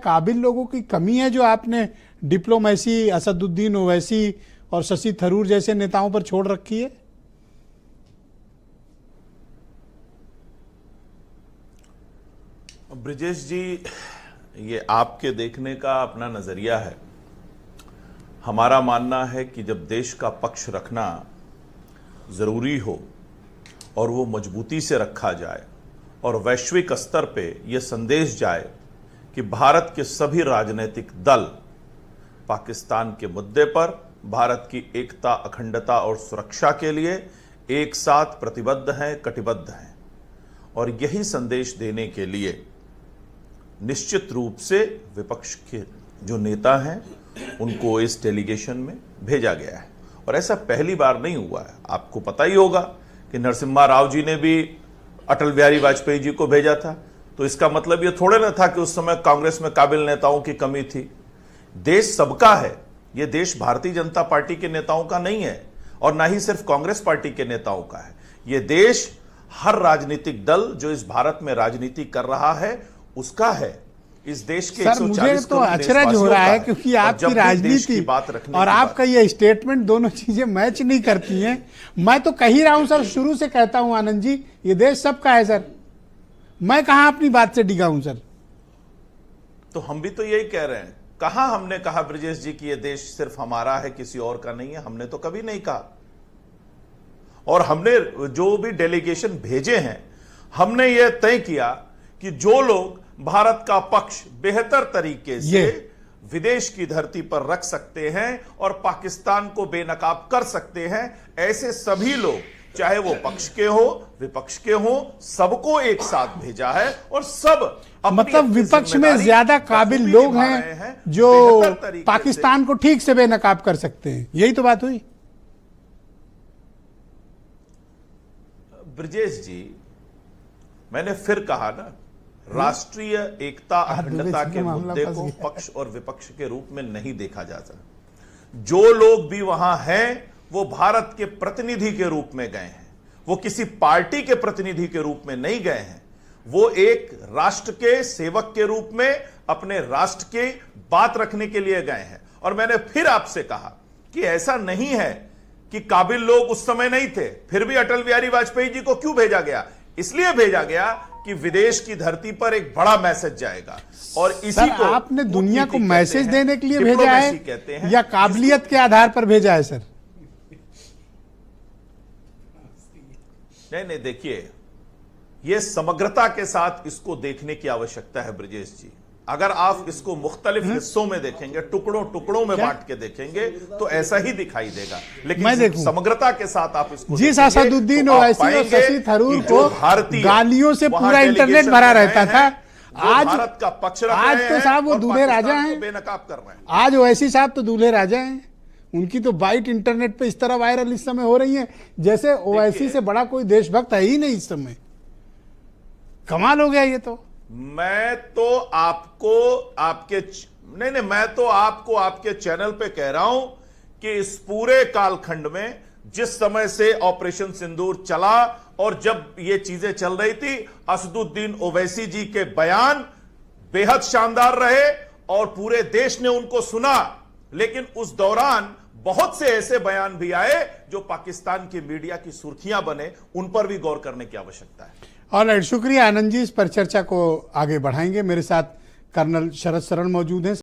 काबिल लोगों की कमी है जो आपने डिप्लोमेसी असदुद्दीन ओवैसी और शशि थरूर जैसे नेताओं पर छोड़ रखी है? ब्रिजेश जी, ये आपके देखने का अपना नजरिया है। हमारा मानना है कि जब देश का पक्ष रखना जरूरी हो और वो मजबूती से रखा जाए और वैश्विक स्तर पे ये संदेश जाए कि भारत के सभी राजनीतिक दल पाकिस्तान के मुद्दे पर भारत की एकता, अखंडता और सुरक्षा के लिए एक साथ प्रतिबद्ध हैं, कटिबद्ध हैं, और यही संदेश देने के लिए निश्चित रूप से विपक्ष के जो नेता हैं उनको इस डेलीगेशन में भेजा गया है। और ऐसा पहली बार नहीं हुआ है। आपको पता ही होगा कि नरसिम्हा राव जी ने भी अटल बिहारी वाजपेयी जी को भेजा था, तो इसका मतलब ये थोड़े ना था कि उस समय कांग्रेस में काबिल नेताओं की कमी थी। देश सबका है, ये देश भारतीय जनता पार्टी के नेताओं का नहीं है और ना ही सिर्फ कांग्रेस पार्टी के नेताओं का है। ये देश हर राजनीतिक दल जो इस भारत में राजनीति कर रहा है उसका है। इस देश के सर, मुझे तो अचरज हो रहा है क्योंकि आपकी राजनीति और आपका ये स्टेटमेंट दोनों चीजें मैच नहीं करती हैं। मैं तो कह ही रहा हूं सर, शुरू से कहता हूं आनंद जी, ये देश सबका है सर। मैं कहां अपनी बात से डिगा हूं सर? तो हम भी तो यही कह रहे हैं। कहां हमने कहा ब्रिजेश जी कि ये देश सिर्फ हमारा है, किसी और का नहीं है? हमने तो कभी नहीं कहा। और हमने जो भी डेलीगेशन भेजे हैं, हमने ये तय किया कि जो लोग भारत का पक्ष बेहतर तरीके से विदेश की धरती पर रख सकते हैं और पाकिस्तान को बेनकाब कर सकते हैं, ऐसे सभी लोग, चाहे वो पक्ष के हो विपक्ष के हो, सबको एक साथ भेजा है। और सब मतलब विपक्ष में ज्यादा काबिल लोग हैं जो पाकिस्तान को ठीक से बेनकाब कर सकते हैं, यही तो बात हुई। ब्रिजेश जी, मैंने फिर कहा ना, राष्ट्रीय एकता, अखंडता के मुद्दे को पक्ष और विपक्ष के रूप में नहीं देखा जाता। जो लोग भी वहां हैं वो भारत के प्रतिनिधि के रूप में गए हैं, वो किसी पार्टी के प्रतिनिधि के रूप में नहीं गए हैं। वो एक राष्ट्र के सेवक के रूप में अपने राष्ट्र की बात रखने के लिए गए हैं। और मैंने फिर आपसे कहा कि ऐसा नहीं है कि काबिल लोग उस समय नहीं थे, फिर भी अटल बिहारी वाजपेयी जी को क्यों भेजा गया? इसलिए भेजा गया कि विदेश की धरती पर एक बड़ा मैसेज जाएगा। और इसी को आपने दुनिया को मैसेज देने के लिए भेजा है या काबिलियत के आधार पर भेजा है सर? नहीं, देखिए, यह समग्रता के साथ इसको देखने की आवश्यकता है ब्रिजेश जी। अगर आप इसको मुख्तलिफ हिस्सों में देखेंगे, टुकड़ों में बांट के देखेंगे, तो ऐसा ही दिखाई देगा। लेकिन समग्रता के साथ आप इसको जिस असदुद्दीन ओवैसी और शशि थरूर को गालियों से पूरा इंटरनेट भरा रहता था, आज भारत का पक्ष आज तो साहब वो दूल्हे राजा हैं, बेनकाब कर रहे हैं। आज ओवैसी साहब तो दूल्हे राजा हैं। उनकी तो बाइट इंटरनेट पे इस तरह वायरल इस समय हो रही है जैसे ओवैसी से बड़ा कोई देशभक्त है ही नहीं इस समय। कमाल हो गया ये तो। मैं तो आपको आपके चैनल पे कह रहा हूं कि इस पूरे कालखंड में जिस समय से ऑपरेशन सिंदूर चला और जब ये चीजें चल रही थी, असदुद्दीन ओवैसी जी के बयान बेहद शानदार रहे और पूरे देश ने उनको सुना। लेकिन उस दौरान बहुत से ऐसे बयान भी आए जो पाकिस्तान की मीडिया की सुर्खियां बने, उन पर भी गौर करने की आवश्यकता है। ऑलराइट, शुक्रिया आनंद जी। इस पर चर्चा को आगे बढ़ाएंगे। मेरे साथ कर्नल शरद शरण मौजूद हैं।